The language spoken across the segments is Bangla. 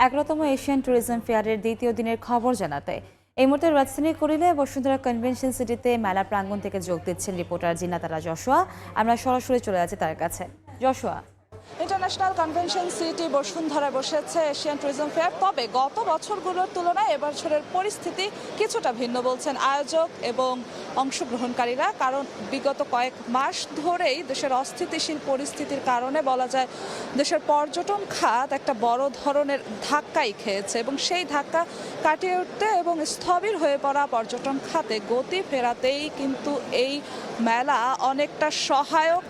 11তম এশিয়ান ট্যুরিজম ফেয়ারের দ্বিতীয় দিনের খবর জানাতে এই মুহূর্তে রাজধানী করিলে বসুন্ধরা কনভেনশন সিটিতে মেলা প্রাঙ্গণ থেকে যোগ দিচ্ছেন রিপোর্টার জিনাতারা যশোয়া। আমরা সরাসরি চলে যাচ্ছি তার কাছে। যশোয়া, ইন্টারন্যাশনাল কনভেনশন সিটি বসুন্ধরায় বসেছে এশিয়ান ট্যুরিজম ফেয়ার। তবে গত বছরগুলোর তুলনায় এবছরের পরিস্থিতি কিছুটা ভিন্ন বলছেন আয়োজক এবং অংশগ্রহণকারীরা। কারণ বিগত কয়েক মাস ধরেই দেশের অস্থিতিশীল পরিস্থিতির কারণে বলা যায় দেশের পর্যটন খাত একটা বড় ধরনের ধাক্কাই খেয়েছে এবং সেই ধাক্কা কাটিয়ে উঠতে এবং স্থবির হয়ে পড়া পর্যটন খাতে গতি ফেরাতেই কিন্তু এই মেলা অনেকটা সহায়ক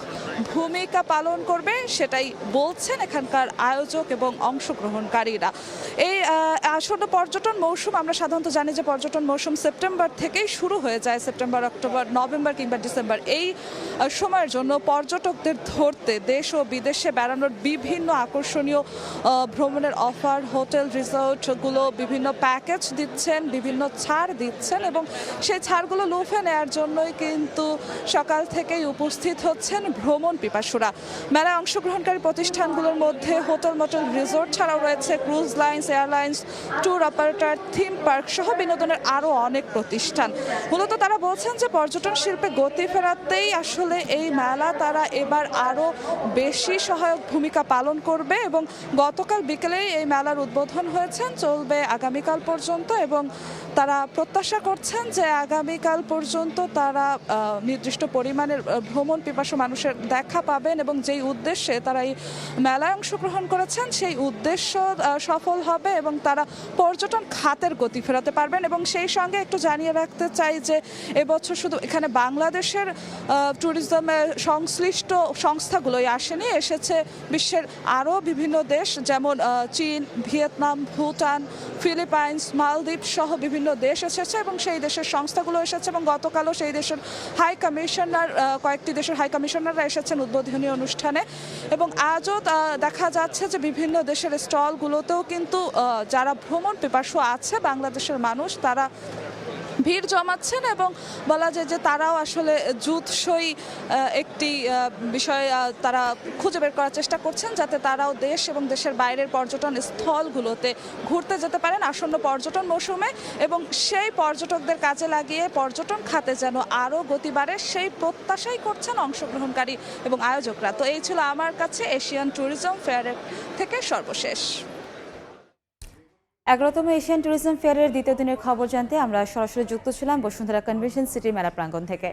ভূমিকা পালন করবে, সেটাই বলছেন এখানকার আয়োজক এবং অংশগ্রহণকারীরা। এই আসন্ন পর্যটন মৌসুম, আমরা সাধারণত জানি যে পর্যটন মৌসুম সেপ্টেম্বর থেকেই শুরু হয়ে যায়, সেপ্টেম্বর, অক্টোবর, নভেম্বর কিংবা ডিসেম্বর। এই সময়ের জন্য পর্যটকদের ধরতে দেশ ও বিদেশে বেড়ানোর বিভিন্ন আকর্ষণীয় ভ্রমণের অফার, হোটেল রিসোর্টগুলো বিভিন্ন প্যাকেজ দিচ্ছেন, বিভিন্ন ছাড় দিচ্ছেন এবং সেই ছাড়গুলো লুফে নেওয়ার জন্যই কিন্তু সকাল থেকেই উপস্থিত হচ্ছেন ভ্রমণ পিপাসুরা। মেলায় অংশগ্রহণকারী প্রতিষ্ঠানগুলোর মধ্যে হোটেল, মোটেল, রিসোর্ট ছাড়াও রয়েছে cruise lines, airlines, tour operator, theme park সহ বিনোদনের আরও অনেক প্রতিষ্ঠান। মূলত তারা বলছেন যে পর্যটন শিল্পে গতি ফেরাতেই আসলে এই মেলা তারা এবার আরও বেশি সহায়ক ভূমিকা পালন করবে এবং গতকাল বিকেলেই এই মেলার উদ্বোধন হয়েছেন, চলবে আগামীকাল পর্যন্ত এবং তারা প্রত্যাশা করছেন যে আগামীকাল পর্যন্ত তারা নির্দিষ্ট পরিমাণের ভ্রমণ পিপাসু মানুষের দেখা পাবেন এবং যেই উদ্দেশ্যে তারা এই মেলায় অংশগ্রহণ করেছেন সেই উদ্দেশ্য সফল হবে এবং তারা পর্যটন খাতের গতি ফেরাতে পারবেন। এবং সেই সঙ্গে একটু জানিয়ে রাখতে চাই যে এবছর শুধু এখানে বাংলাদেশের ট্যুরিজমে সংশ্লিষ্ট সংস্থাগুলোই আসেনি, এসেছে বিশ্বের আরও বিভিন্ন দেশ, যেমন চীন, ভিয়েতনাম, ভুটান, ফিলিপাইন্স, মালদ্বীপ সহ বিভিন্ন দেশ এসেছে এবং সেই দেশের সংস্থাগুলো এসেছে এবং গতকালও সেই দেশের হাই কমিশনার, কয়েকটি দেশের হাই কমিশনাররা এসেছেন উদ্বোধনী অনুষ্ঠানে। এবং আজও দেখা যাচ্ছে যে বিভিন্ন দেশের স্টলগুলোতেও কিন্তু যারা ভ্রমণ পিপাসু আছে বাংলাদেশের মানুষ, তারা ভিড় জমাচ্ছেন এবং বলা যায় যে তারাও আসলে জুৎসই একটি বিষয় তারা খুঁজে বের করার চেষ্টা করছেন, যাতে তারাও দেশ এবং দেশের বাইরের পর্যটন স্থলগুলোতে ঘুরতে যেতে পারেন আসন্ন পর্যটন মৌসুমে এবং সেই পর্যটকদের কাজে লাগিয়ে পর্যটন খাতে যেন আরও গতি বাড়ে সেই প্রত্যাশাই করছেন অংশগ্রহণকারী এবং আয়োজকরা। তো এই ছিল আমার কাছে এশিয়ান ট্যুরিজম ফেয়ারের থেকে সর্বশেষ। 11তম এশিয়ান ট্যুরিজম ফেয়ারের দ্বিতীয় দিনের খবর জানতে আমরা সরাসরি যুক্ত ছিলাম বসুন্ধরা কনভেনশন সিটির মেলা প্রাঙ্গণ থেকে।